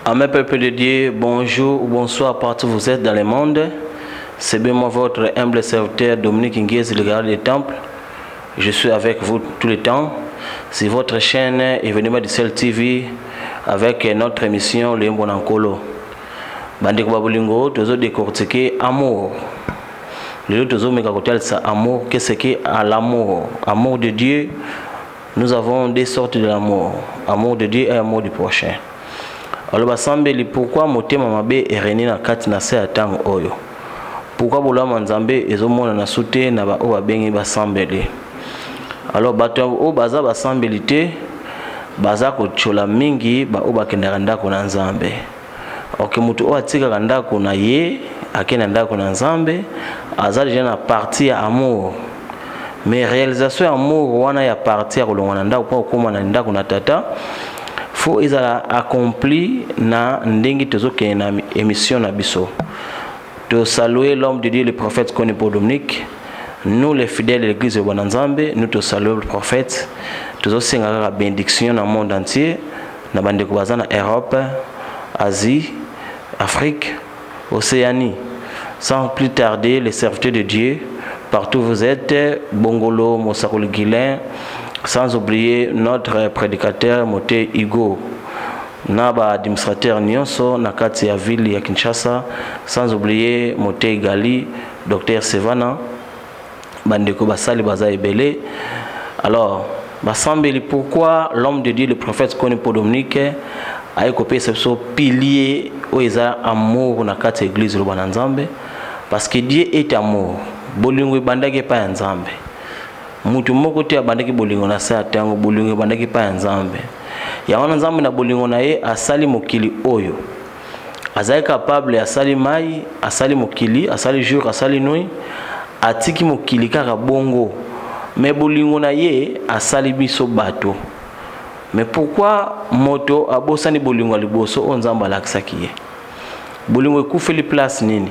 À mes peuples de Dieu, bonjour ou bonsoir partout où vous êtes dans le monde. C'est bien moi votre humble serviteur Dominique Nguez, le gardien des temples. Je suis avec vous tout le temps. C'est votre chaîne Événement du Ciel TV avec notre émission Le Mbonankolo. Bandeko Babolingo, toujours décortiquer amour. Le toujours mégacotel ça amour. Qu'est-ce que l'amour? Amour de Dieu. Nous avons des sortes de l'amour. Amour de Dieu et amour du prochain. Alors basambeli pourquoi motema mabe ereni na kati na se atango oyo? Pourquoi bolama nzambe ezomona na sute na ba o babengi basambeli? Alors bato o baza basambeli te baza ko chola mingi ba o bakendaka ndako na nzambe. OK, mutu o atika ndako na ye akena ndako na nzambe aza déjà na partie ya amour. Mais réalisation ya amour wana ya partie ya kolonga na ndako kwa koma na ndako na tata faut ezala accompli na ndenge tozoke na émission na biso. De saluer l'homme de Dieu, le prophète Koni Paul Dominique. Nous les fidèles de l'église de Bonanzambe, nous te saluons le prophète. Nous aussi la bénédiction dans le monde entier, dans bande de na Europe, Asie, Afrique, Océanie. Sans plus tarder, les serviteurs de Dieu, partout où vous êtes, Bongolo, Mosakoli Guilin, sans oublier notre prédicateur Moté Igo, Naba administrateur Nyonso, Nakati ya ville ya Kinshasa, sans oublier Moté Gali, Docteur Sevana, Bandeko Basali Baza Ebele. Alors, Basambeli, pourquoi l'homme de Dieu, le prophète Koni Paul Dominique, a écopé ce pilier où il y a amour na kati église de Bananzambe? Parce que Dieu est amour. Bolingo bandage pa nzambe. Mutu moko te abandaki bolingo na sa tango bolingo bandaki pa nzambe. Ya wana nzambe na bolingo na ye asali mokili oyo. Azali capable asali mai, asali mokili, asali jour, asali nuit, atiki mokili kaka bongo. Mais bolingo na ye asali biso bato. Mais pourquoi moto abosani bolingo liboso o nzamba lakisaki ye? Bolingo ekufeli place nini?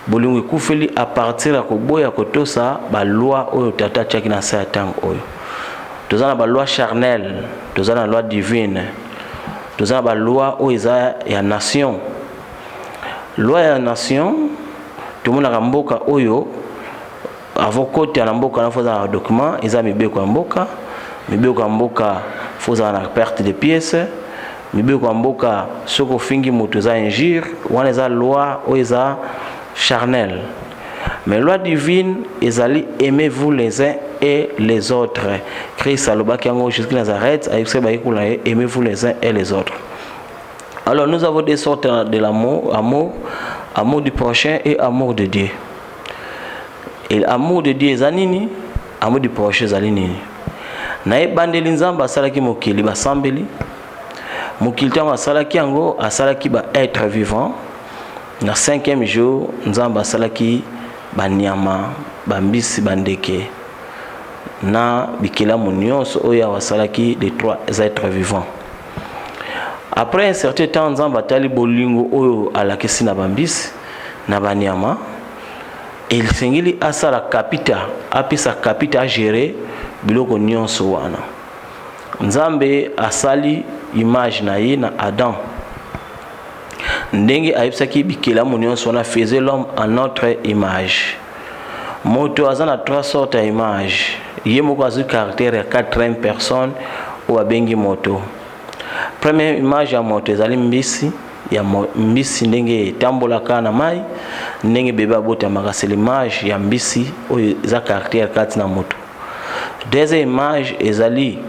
Bolingo ekufeli à partir ya koboya kotosa ba loi oyo tata tchaki na sa tango oyo. Tozana ba loi charnelle, tozana loi divine. Tozana ba loi oyo eza ya nation. Loi ya nation, tumuna kamboka oyo avokote na mboka na foza na document, eza mibeko ya mboka. Mibeko ya mboka foza na perte de pièces. Mibeko ya mboka soko fingi moto za injure, wana eza loi oyo eza charnel. Mais loi divine, ezali aimez-vous les uns et les autres. Christ alobaki yango jusqu'à Nazareth, aimez-vous les uns et les autres. Alors nous avons des sortes de l'amour, amour du prochain et amour de Dieu. Et l'amour de Dieu ezanini, amour du prochain ezanini. Na ebandeli nzamba asalaki mokili basambeli. Mokili tango asalaki yango, asalaki ba être vivant. Na 5e jour, nzamba asalaki banyama, bambisi, bandeke. Na bikila nyonso oyo asalaki les 3 êtres vivants. Après un certain temps, nzamba tali bolingo oyo alakisi na bambisi, na banyama. Il sengili asala kapita, apisa kapita a gérer biloko nyonso wana. Nzambe asali image na ye na Adam. Ndenge aibsaki bikela nyonso wana faisait l'homme en notre image. Moto azana 3 sortes d'image. Ye moko azu caractère ya 4 personnes ou abengi moto. Première image ya moto ezali mbisi ya mbisi ndenge tambolaka na mai ndenge bebe abota makasi l'image ya mbisi oyo za caractère 4 na moto. Deuxième image ezali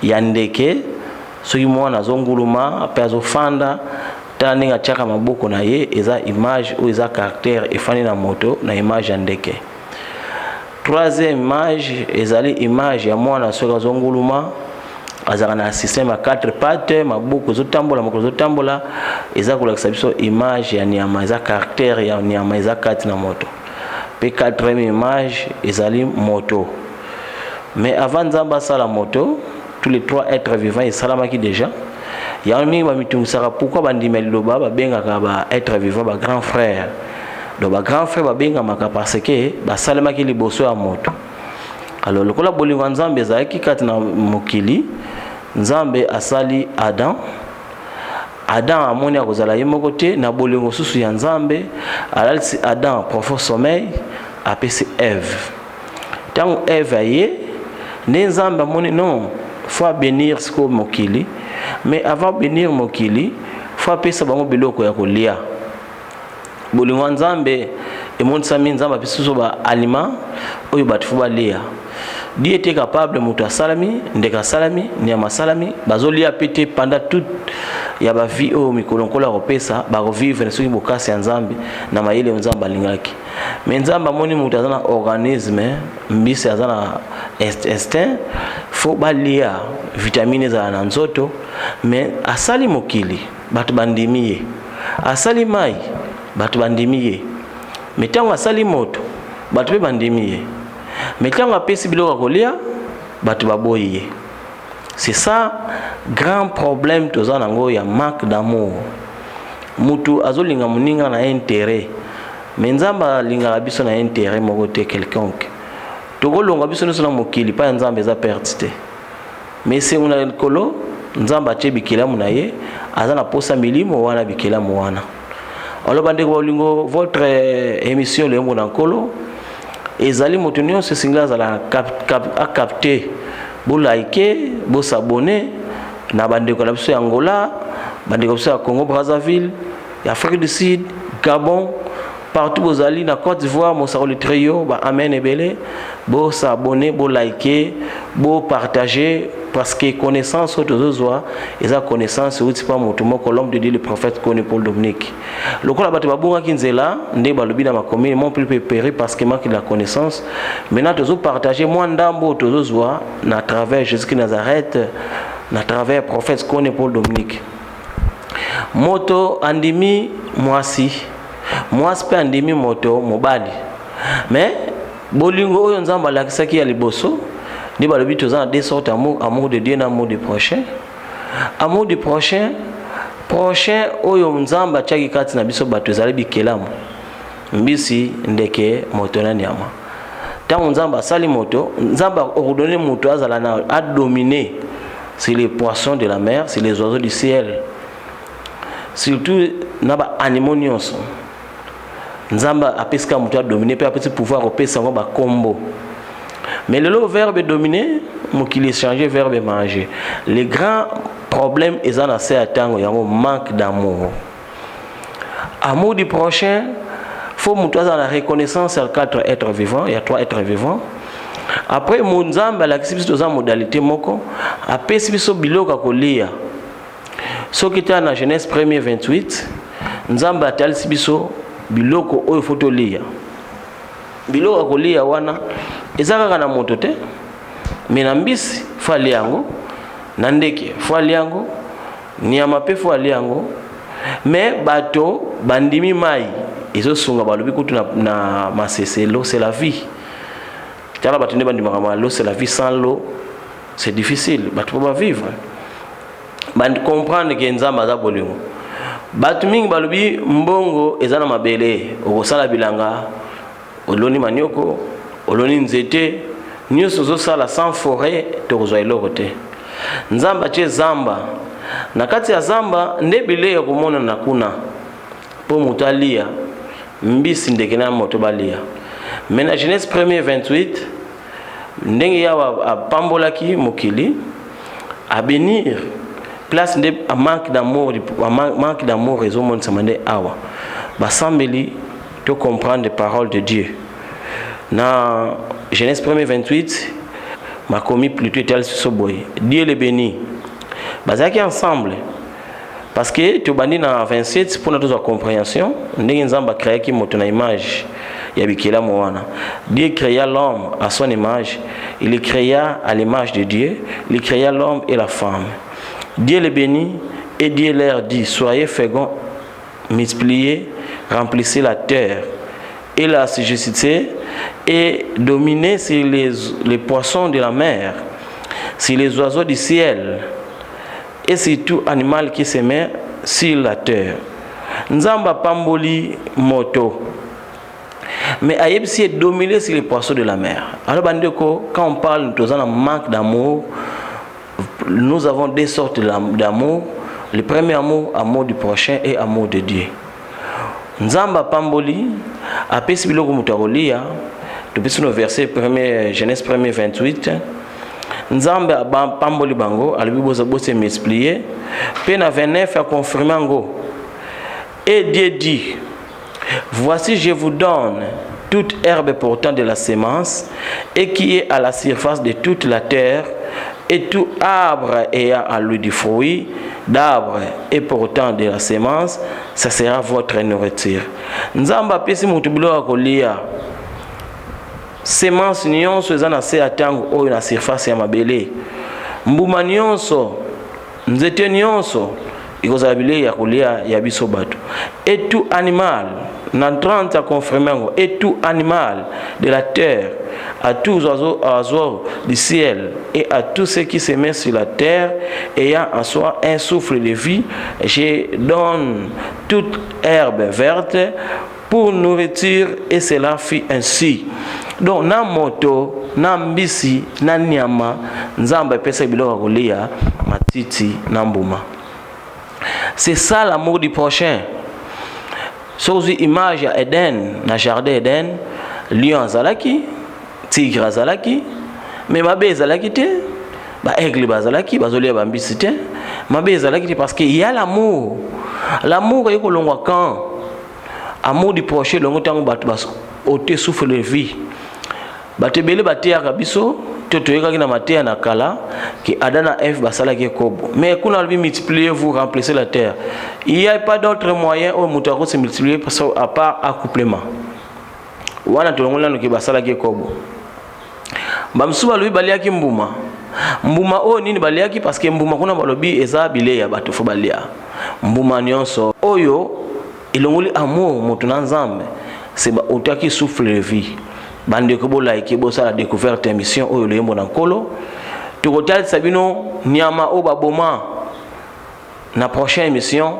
ya ndeke soki mwana azonguluma pe azofanda tandinga chaka maboko na ye eza image ou eza caractère efani na moto na image ya ndeke. Troisième image ezali image ya mwana soki azonguluma azaka na système à 4 pattes maboko zotambola moko zotambola eza kolakisa biso image ya nyama eza caractère ya nyama eza 4 na moto. Pe quatrième image ezali moto. Mais avant nzamba sala moto, tous les 3 êtres vivants et salamaki déjà. Yami ba mitungisaka pourquoi bandimeli loba ba bengaka ba être vivant ba grand frère. Donc ba grand frère ba benga maka parce que ba salamaki liboso ya moto. Alors lokola bolingo nzambe ezaki kati na mokili, nzambe asali Adam Adam amoni akozala ye moko te na bolingo susu ya Nzambe alalisi Adam profond sommeil apesi Ève. Tant Ève aye ne Nzambe amoni non faut bénir siko mokili, mais avant bénir mokili faut apesa bango biloko ya kolia. Bolingo Nzambe emonisa mi Nzambe apesi so ba aliment oyo batu fo balia. Dieu était capable mutu asalami ndeka salami nyama salami bazolia pété pendant toute ya ba vie o mikolonkola kopesa ba revivre soki bokasi ya Nzambe na mayele Nzambe alingaki. Mais Nzambe amoni mutu azana organisme mbisi azana instinct faut balia vitamine za na nzoto, mais asali mokili batu bandimiye, asali mai batu bandimiye, metango asali moto batu bandimiye, metango apesi biloko kolia batu baboyiye. C'est ça grand problème toza nango ya manque d'amour. Mutu azolinga muninga na intérêt, mais Nzamba linga biso na intérêt moko te quelconque. Tokolonga biso na mokili pa Nzamba eza pertité. Mais c'est una kolo Nzamba che bikela munaye azana posa milimo wana bikela mwana. Alors bande ko lingo votre émission le mona kolo ezali motunio se singla za la capter bo liker bo s'abonner na bande ko la biso ya Angola, bande ko biso ya Congo Brazzaville, Afrique du Sud, Gabon, partout bozali na Côte d'Ivoire, Mosaroli Trio, ba amen ebele, bo s'abonner, bo liker, bo partager parce que connaissance autozoa eza connaissance outi pa moto moko l'homme de Dieu le prophète connaît Paul Dominique. Lokola bato babunga kinzela nde balobi na makomi mon plus préféré parce que manque de la connaissance. Maintenant tozo partager moi ndambo tozoa na travers Jésus de Nazareth, na travers prophète connaît Paul Dominique. Moto andimi mwasi pe andimi moto mobali, mais bolingo oyo Nzamba lakisaki ya liboso ni balobi toza deux sortes amour de Dieu na amour du prochain. Amour du prochain oyo Nzamba chaki kati na biso bato ezali bikelamu mbisi ndeke moto na nyama. Tant Nzamba sali moto, Nzamba ordonné moto azala na a dominer sur les poissons de la mer, sur les oiseaux du ciel, surtout na ba animaux nyonso. Nzamba apeska moto a dominer pe apesi pouvoir opesa ngo ba kombo. Mais le verbe dominer, mokili changer verbe manger. Le grand problème est dans la tango, il y a un manque d'amour. Amour du prochain, faut montrer dans la reconnaissance à quatre êtres vivants, il y a trois êtres vivants. Après Nzamba la kisibisa modalité moko, après sibiso biloko kolia. Ce qui est dans Genèse 1er 28, Nzamba atal sibiso biloko oyo photo lia. Biloko kolia wana ezaka na moto te, mais na mbisi fali yango, na ndeke fali yango, nyama pe fali yango, mais bato bandimi mai ezo sunga balobi kutu na masese l'eau c'est la vie. Tala bato ne bandima kama l'eau c'est la vie, sans l'eau c'est difficile, bato pas vivre. Band comprendre que Nzamba za bolingo. Bato mingi balobi mbongo ezana mabele, okosala bilanga, oloni manioko, oloni nzete, nyonso zosala sans forêt tokozwa eloko te. Nzamba che zamba na kati ya zamba nde bile ya komona na kuna po mutalia mbisi ndeke na moto balia. Mais na Genèse 1er 28 ndenge ya pambolaki mokili a bénir place nde a manque d'amour réseau monde samande awa basambeli to comprendre les paroles de Dieu. Dans Genèse 1er 28, m'a commis plutôt tel soboy. Dieu le bénit. Bazaki ensemble. Parce que tu bandi dans 27 pour notre compréhension, ndenge Nzamba créa ki moto na image ya bikela mwana. Dieu créa l'homme à son image, il le créa à l'image de Dieu, il créa l'homme et la femme. Dieu le bénit et Dieu leur dit soyez féconds, multipliez, remplissez la terre et la assujettissez et dominez sur les poissons de la mer, sur les oiseaux du ciel et sur tout animal qui se met sur la terre. Nzamba pamboli moto, mais ayebsi est dominé sur les poissons de la mer. Alors bandeko, quand on parle de manque d'amour, nous avons des sortes d'amour. Le premier amour, amour du prochain et amour de Dieu. Nzamba pamboli, apesi biloko mutarolia, depuis le verset 1 Genèse 1 28. Nzamba pamboli bango, alibi boza bose m'expliquer. Pena 29 a confirmé ngo. Et Dieu dit, voici je vous donne toute herbe portant de la semence et qui est à la surface de toute la terre, et tout arbre ayant à lui du fruit d'arbre et portant de la semence, ça sera votre nourriture. Nzamba pesi mutubilo akolia semence nyonso eza na se ya tango oyo na surface ya mabele. Mbuma nyonso, nzete nyonso ikozala bilei ya kolia ya biso bato. Et tout animal, na 30 a confirmé ngo, et tout animal de la terre, à tous oiseaux du ciel et à tous ceux qui se mettent sur la terre ayant en soi un souffle de vie, je donne toute herbe verte pour nourriture, et cela fit ainsi. Donc na moto, na mbisi, na nyama, nzamba pesa biloko kolia matiti na mbuma. C'est ça l'amour du prochain. Sur image à Eden, na jardin Eden, lion zalaki, tigre zalaki, mais mabe zalaki te, ba aigle bazalaki, bazolia bambisi te, mabe zalaki te parce qu'il y a l'amour. L'amour est kolongwa quand amour du prochain longo tango batu bas ote souffle de vie. Bate bele bate ya kabiso, toto yeka kina matea na kala ki Adana F basala ki kobo. Mais kuna albi multiplier vous remplacer la terre. Il n'y a pas d'autre moyen où mutako se multiplier à part accouplement. Wana tolongola no ki basala ki kobo. Bamsuba lui balia ki mbuma. Mbuma o nini balia ki parce que mbuma kuna balobi eza bile ya bato fo balia. Mbuma nyonso oyo ilongoli amour mutu na Nzambe c'est ba otaki souffle de vie. Bande ko bola ki bosa la découverte émission oyo le yembo na nkolo. Tukotali sabino nyama o baboma na prochaine émission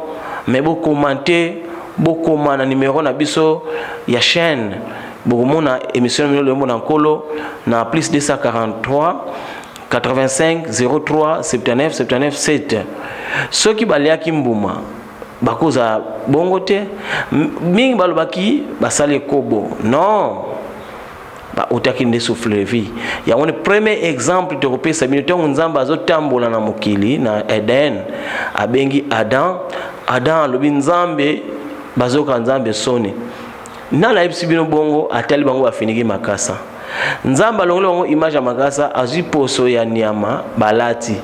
mais bo commenter beaucoup na numéro na biso ya chaîne bokomona émission le yembo na nkolo na plus 243 85 03 79 79 7. Ceux qui baliaki mbuma bakoza bongote mingi balobaki basale kobo non ba otaki nde souffle vie ya on premier exemple de repesa binoto Nzamba azotambola na mokili na Eden abengi Adam lobi Nzambe bazoka Nzambe soni na la bino bongo atali bango bafiniki makasa Nzamba longolo bango image ya makasa azui poso ya nyama balati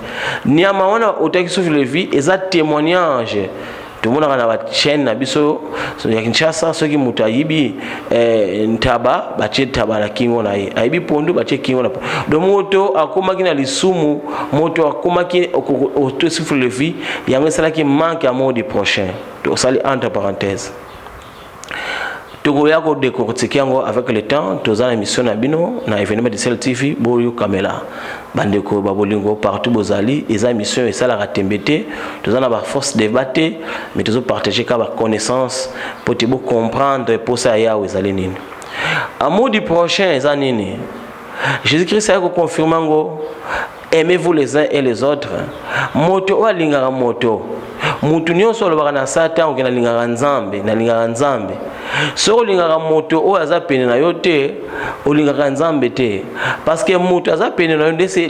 nyama wana otaki souffle vie eza témoignage. Tout le monde a une chaîne na biso ya Kinshasa soki mutu ayibi ntaba bache taba la kingo na ye ayibi pondu bache kingo na do moto akomaki na lisumu moto akomaki auto souffle le vie yango sala ki manque amour du prochain to sali entre parenthèses tokoya ko décortiquer yango avec le temps tozana émission na bino na événement de Cell TV boyo kamela bandeko babolingo partout bozali eza mission et ça la ratembete tozana ba force débattre mais tozo partager ka ba connaissance pour te comprendre pour ça ya ezali nini amour du prochain eza nini Jésus-Christ a confirmé ngo aimez-vous les uns et les autres moto wa lingara moto mutu nyonso lobaka na Satan okena lingara Nzambe na lingara Nzambe so lingara moto o aza pene na yo te o lingara Nzambe te parce que moto aza pene na yo c'est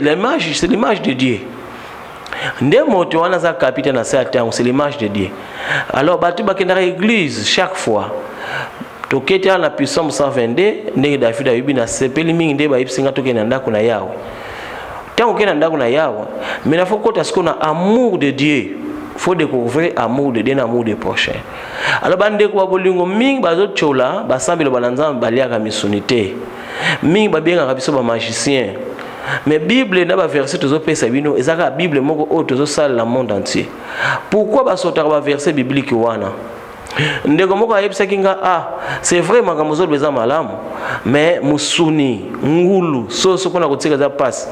l'image de Dieu. Nde moto wana za capitaine na Satan c'est l'image de Dieu. Alors batu bakenda à l'église chaque fois toketa na puissance 122 ndenge David ayubi na sepeli mingi nde bayipsinga tokena ndako na yawe tant okena ndako na yawe mais na faut kota sikona amour de Dieu. Faut découvrir amour de Dieu, amour des prochains. Alors bande ko bolingo mingi bazo chola basambelo bananzamba baliaka misonité. Mingi babenga kabiso ba magicien. Mais Bible na ba verset tozo pesa bino ezaka Bible moko o tozo sala le monde entier. Pourquoi basota ba verset biblique wana? Ndeko moko ayebisa kinga c'est vrai makambo zo beza malamu mais musuni ngulu so kona kotika za passe.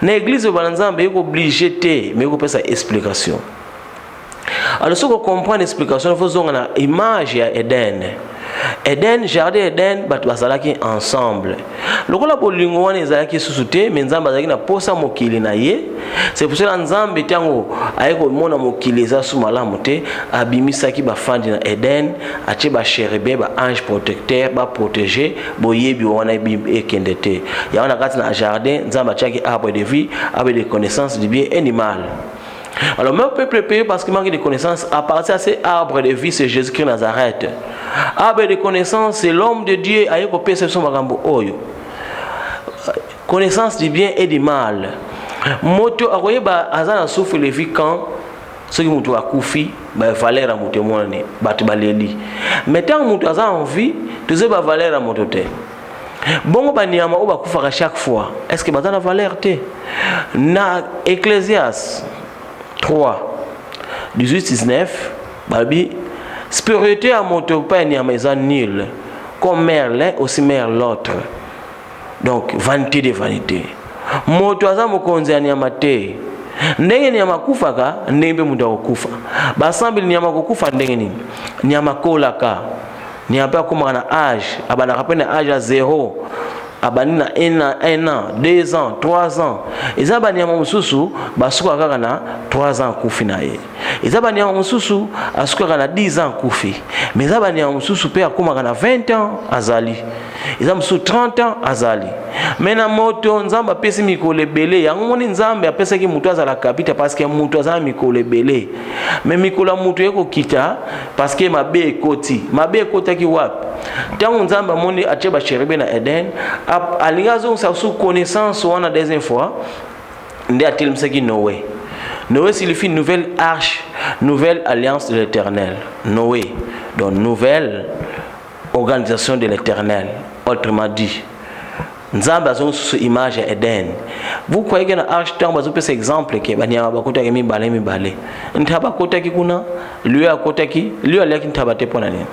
Na église bananzamba eko obligé te mais ko pesa explication. Alors, si vous comprenez l'explication, vous avez une image à Eden. Eden, jardin Eden, bato bazalaki ensemble. Lokola bolingo wana ezalaki susu te, mais Nzambe azalaki na posa mokili na ye. C'est pour cela Nzambe tango ayeko mona mokili eza su malamu te, abimisaki bafandi na Eden, atie ba chérubin, ba ange protecteur, ba protéger, boyebi wana ekende te. Ya wana kati na jardin, Nzambe atiaki arbre de vie, arbre de connaissance du bien et du mal. Alors, même peuple payé parce qu'il manque de connaissances, à partir de ces arbres de vie, c'est Jésus-Christ Nazareth. Arbre de connaissance, c'est l'homme de Dieu, avec au perception magambo oyo. Connaissance du bien et du mal. Moto, akoye ba azana souffre le vie quand ceux qui mutu akufi, ba valeur à mutu mwane, batu baleli. Mais tant mutu azana en vie, tu sais ba valeur à mutu te. Bon ba niyama o ba kufa chaque fois. Est-ce que bazana valeur te? Na Ecclésiaste 3, 18-19, Babi, spiritualité à mon pas ni à maison nul, comme mère l'un, aussi mère l'autre. Donc, vanité de vanité. Moto aza mokonzi ya nyama te. Ndenge nyama kufa ka, ndenge muda kufa. Basambi nyama kufa ndenge nini? Nyama kola ka. Nyama kuma na âge, abana kapena âge à 0. Abani na 1 an, 2 ans, 3 ans. Eza banyama mususu basuka kaka na 3 ans kufi na ye. Eza banyama mususu asuka kaka na 10 ans kufi. Mais eza banyama mususu pe akoma kaka na 20 ans azali. Eza mususu 30 ans azali. Mena moto Nzambe apesi mikolo ebele. Yango moni Nzambe apesaki mutu azala kapita parce que mutu azala mikolo ebele. Mais mikolo mutu eko kita parce que mabe ekoti. Mabe ekotaki wapi? Tant Nzambe moni atie ba chérubin na Eden, alingazo sa sous connaissance wana deuxième fois, ndé atelimsaki Noé. Noé signifie nouvelle arche, nouvelle alliance de l'Éternel. Noé, donc nouvelle organisation de l'Éternel. Autrement dit, Nzambe azon sous image Eden. Vous croyez que na arche tant bazo pesa exemple ke banyama bakota ke mibale. Ntaba kota ki kuna, lui akota ki, lui alaki ntaba te pona nini.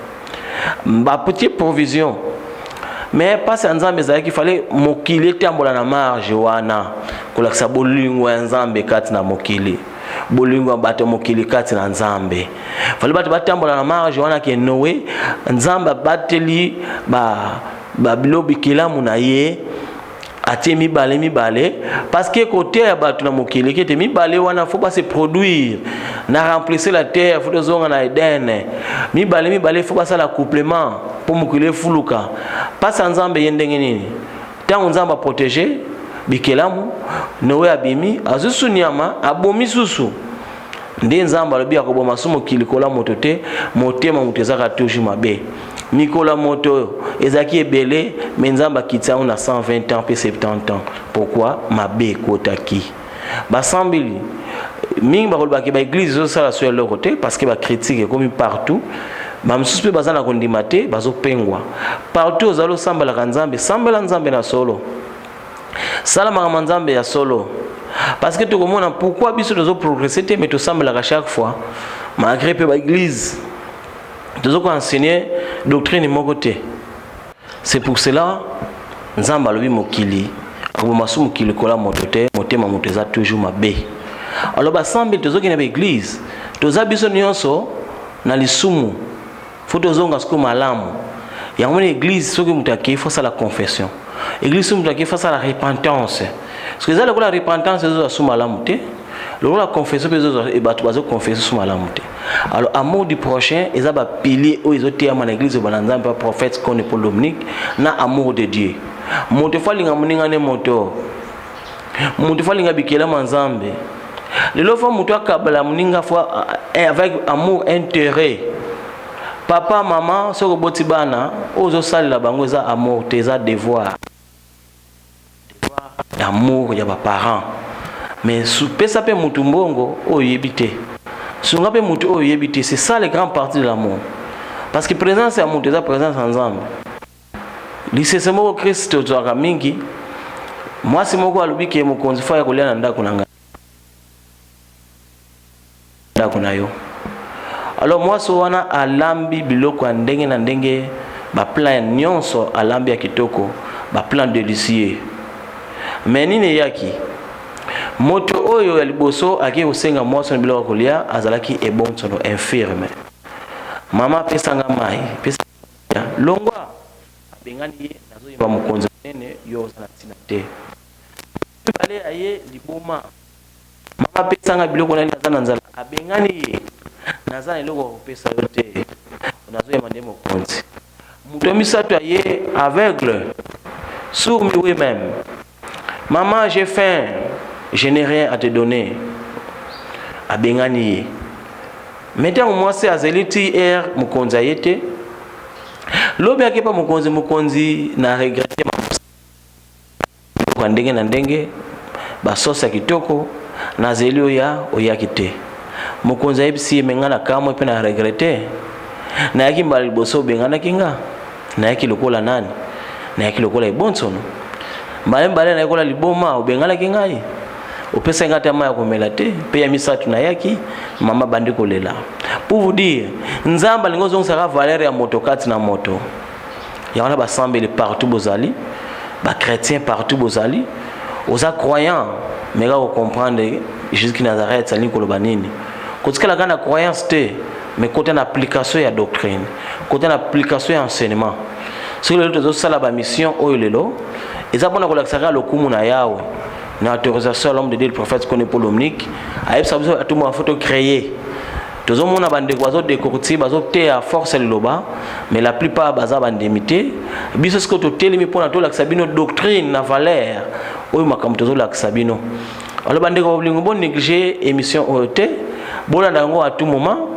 Ma petite provision. Mais pas en Nzambe qu'il fallait mokili tambola na marge wana. Kolakisa bolingo ya Nzambe kati na mokili. Bolingo bato mokili kati na Nzambe. Fallait bato batambola na marge wana ke Noé Nzambe bateli ba bilobi kilamu na ye. Atie mibale parce que côté ya batu na mokili qui était mibale wana faut pas se produire na remplacer la terre faut zonga na Eden mibale faut pas ça la couplement pour mokili fuluka pas Nzambe yendenge nini tant Nzambe protéger bikelamu Noé abimi azusu nyama abomi susu nde Nzambe alobi akoboma sumo kilikola motote motema mutezaka toujours mabe Nicolas Moto, ezaki ebele, mais Nzamba kitsa on a 120 ans puis 70 ans. Pourquoi? Mabe kotaki. Basambili mingi bakolbaki ba église zo sala sur leur côté parce que ba critique comme partout. Ba msusu bazana kondimate bazo pengwa. Partout ozalo sambala kanzambe, sambala Nzambe na solo. Sala mama Nzambe ya solo. Parce que tu comprends pourquoi biso dozo progresser mais to sambala à chaque fois. Malgré pe ba église nous avons enseigné doctrine mon côté. C'est pour cela Nzamba lobi mokili akomasu mokili kola motote motema moteza toujours mabe. Alors basambi tozoki na église toza biso nyonso na lisumu faut tozonga siko malamu. Ya ngone église soki mutaki faut ça la confession. Église mutaki faut ça la repentance. Parce que ça la repentance c'est sous malamu te. La confession et bazo confesser sous malamu te. Alors, amour du prochain, ils ont pilier où ils ont été à l'église, par prophète, qu'on est pour Dominique, na amour de Dieu. Monte fa linga muninga ne moto. Monte fa linga bikela manzambe. Le lofa muto akabala muninga fa avec amour intérêt. Papa, maman, soko botibana, ozo sali la bango za amour, teza devoir. Amour ya ba parents. Mais sous pesa pe mutumbongo o yebite. C'est ça le grand parti de l'amour. Parce que présence c'est amour, c'est présence ensemble. Lycée c'est moi Christ tozoaka mingi. Moi c'est moi ko alubi ke mokonzi fa ya kolia na ndako nanga. Ndako nayo. Alors moi so wana alambi biloko ndenge na ndenge ba plan nyonso alambi ya kitoko, ba plan délicieux. Mais nini yaki moto oyo ya liboso ake osenga mwaso na biloko kolia azalaki ebonsono infirme. Mama pesanga mai, pesanga longwa abengani ye nazoyeba mokonzi monene yo ozala ntina te bale aye liboma mama pesanga biloko nali naza na nzala abengani ye naza na eloko kopesa yo te nazoyeba nde mokonzi moto misato aye aveugle sourd muet même maman j'ai faim je n'ai rien à te donner abengani ye maintenant mwasi azali ti mokonzi aye te lobi akepa mokonzi na regrette kwa ndenge na ndenge basosa kitoko na zeli oyaki te mokonzi ayebisi mengana kamwe pe na regrette na yaki mbala liboso bengana kinga na yaki lokola nani na yaki lokola ibonsono mbale na yakola liboma obengana kingai opesa ngata maya komela te pe ya misatu na yaki mama bandi kolela pour vous dire nzamba lingozo sera valeur ya motokati na moto ya wana basambeli partout bozali ba chrétien partout bozali oza croyant mais là vous comprendre Jésus Nazareth sali koloba nini kotikala kana croyance te mais côté na application ya doctrine côté na application ya enseignement sur le tozo sala ba mission oyo lelo eza bona kolakisaka lokumu na yawe na autorisation l'homme de Dieu le prophète connaît pour Dominique a ça besoin tout mon photo créer tozo mona bande kwazo décorti bazo te à force liloba mais la plupart baza bandemité biso ce que to telemi pona to lakisa bino doctrine na valeur oyo makambo tozo lakisa bino alors bande ko blingo bon négliger émission OT bona dango à tout moment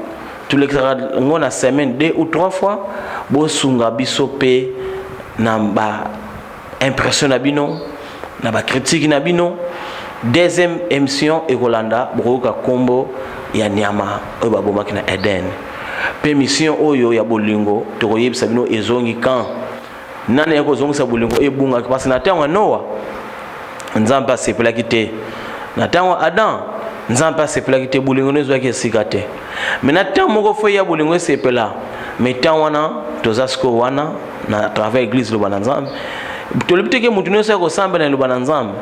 tu l'extra ngona semaine 2 ou 3 fois bo sunga biso pe na ba impression bino na ba critique na bino deuxième émission ekolanda bokoka kombo ya nyama oyo babomaki na Eden pe mission oyo ya bolingo tokoyebisa bino ezongi kan nani yako zongisa bolingo ebunga parce na tango Noa nzambe asepelaki te na tango Adam nzambe asepelaki te bolingo nezwaki esika te mais na tango moko fo ya bolingo esepela mais tango wana tozasko wana na travers église lo bana nzambe tolipiteke mutu nyonso ya kosamba na loba na nzambe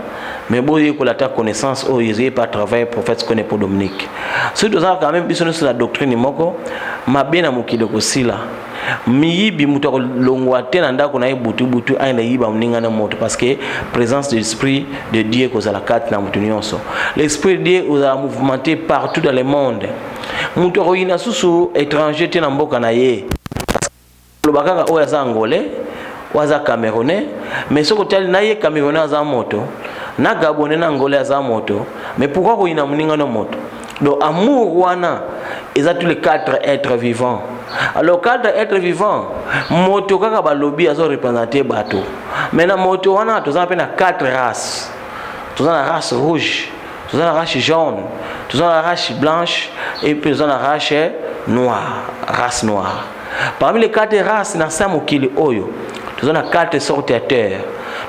mais boye kolata connaissance o yezé par travers prophète connaît pour Dominique so toza quand même biso nyonso la doctrine moko mabe na mokili kosila miyibi mutu kolongwa te na ndako na butu aina yiba mninga na moto parce que présence de l'esprit de Dieu kozala kati na mutu nyonso l'esprit de Dieu ozala mouvementé partout dans le monde mutu koyina susu étranger te na mboka na ye lobakaka oya za angolais waza camerounais mais soko tali na ye camerounais za moto na gabonais na angolais za moto mais pourquoi ko ina muninga na moto donc amour wana ils ont tous les 4 êtres vivants alors 4 êtres vivants moto kaka balobi azo représenter bato mais na moto wana to za pe na 4 races to za la race rouge to za la race jaune to za la race blanche et puis to za la race noire race noire parmi les 4 races na samokili oyo nous avons 4 sortes de terre.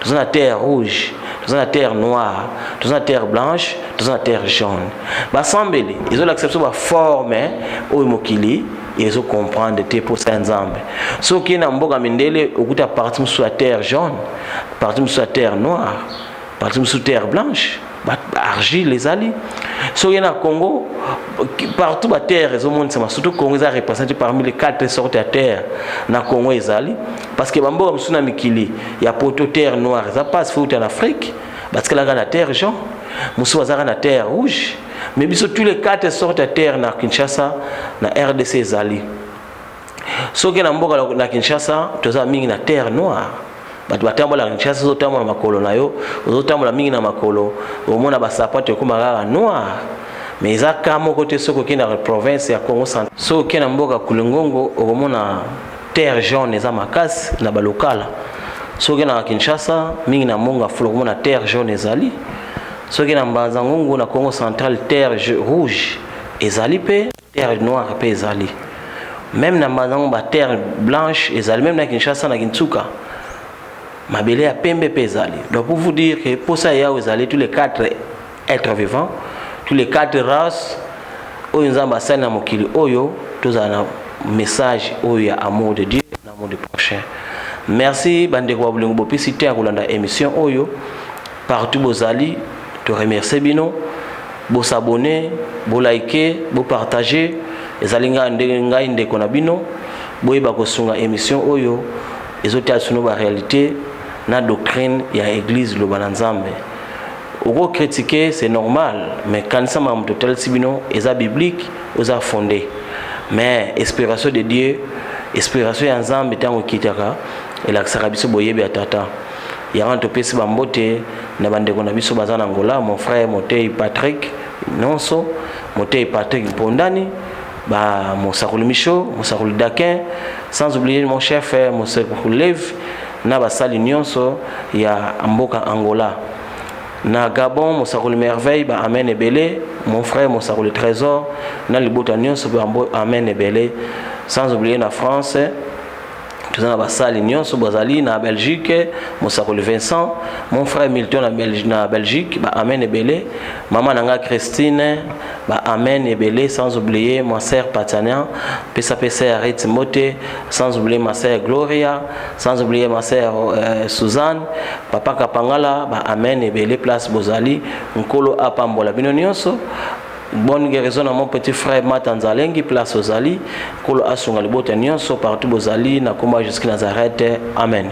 Nous avons la terre rouge, nous avons la terre noire, nous avons la terre blanche, nous avons la terre jaune. Basambeli, ils ont l'acceptation de la forme au mokili, ils ont comprendre des pour saint zambé. Ce qui est dans mboga mindele, au goût à partir sur la terre jaune, partir sur la terre noire, partir sur la terre blanche. Argile les alliés. So y en a Congo, partout la terre, ils ont surtout Congo est représenté parmi les 4 sortes de terre na Congo les alliés. Parce que bambo msuna mikili, il y a poto terre noire, ça passe faut en Afrique, parce que là la terre jaune, musu azara na terre rouge, mais biso tous les 4 sortes de terre na Kinshasa, na RDC les alliés. So que na mboka na Kinshasa, toza mingi na terre noire. Batu batambola Kinshasa zotambola makolo na yo zotambola mingi na makolo omona basapato ekomaka noir mais eza kamo kote soko kina province ya Congo Central soko kina mboka kulingongo omona terre jaune eza makasi na balokala soko kina Kinshasa mingi na monga fulo omona terre jaune ezali soko kina mbanza ngongo na Congo Central terre rouge ezali pe terre noire pe ezali même na mbanza ngomba terre blanche ezali même na Kinshasa na Kintsuka mabele ya pembe pezali. Donc pour vous dire que pour ça il y a tous les 4 êtres vivants, tous les 4 races oyo nzamba sana na mokili oyo tozana message oyo ya amour de Dieu na amour du prochain. Merci bande kwa bulingo bopicité à kolanda émission oyo partout bozali te remercier bino bo s'abonner bo liker bo partager ezalinga ndenga ndeko na bino boyeba kosunga émission oyo ezotia suno ba réalité na doctrine ya église Loba Nzambe. Oko critiquer c'est normal, mais quand ça m'a total sibino eza biblique, oza fondé. Mais inspiration de Dieu, inspiration ya Nzambe tango kitaka elakisaka biso boyebi ya tata. Ya ranto pesi bambote na bandeko na biso bazana Angola, mon frère Motei Patrick Nonso, Motei Patrick Pondani, ba Mosakuli Micho, Mosakuli Dakin, sans oublier mon chef Mosakuli Lev na basali nyonso ya mboka Angola. Na Gabon Mosakuli Merveille ba Amen Ebele, mon frère Mosakuli Trésor na libota nyonso ba Amen Ebele, sans oublier na France tuzana basali nyonso bazali na Belgique Mosakoli Vincent, mon frère Milton na Belgique ba Amen Ebele, maman nanga Christine ba Amen Ebele, sans oublier ma sœur Patania pesa Arrête Mote, sans oublier ma sœur Gloria, sans oublier ma sœur Suzanne, papa Kapangala ba Amen Ebele place Bozali nkolo apambola bino nyonso. Bonne guérison à mon petit frère Matanzalengi, place aux Ali, Kolo Asunga Libota Nyonso, partout aux Ali, Nakoma jusqu'à Nazareth. Amen.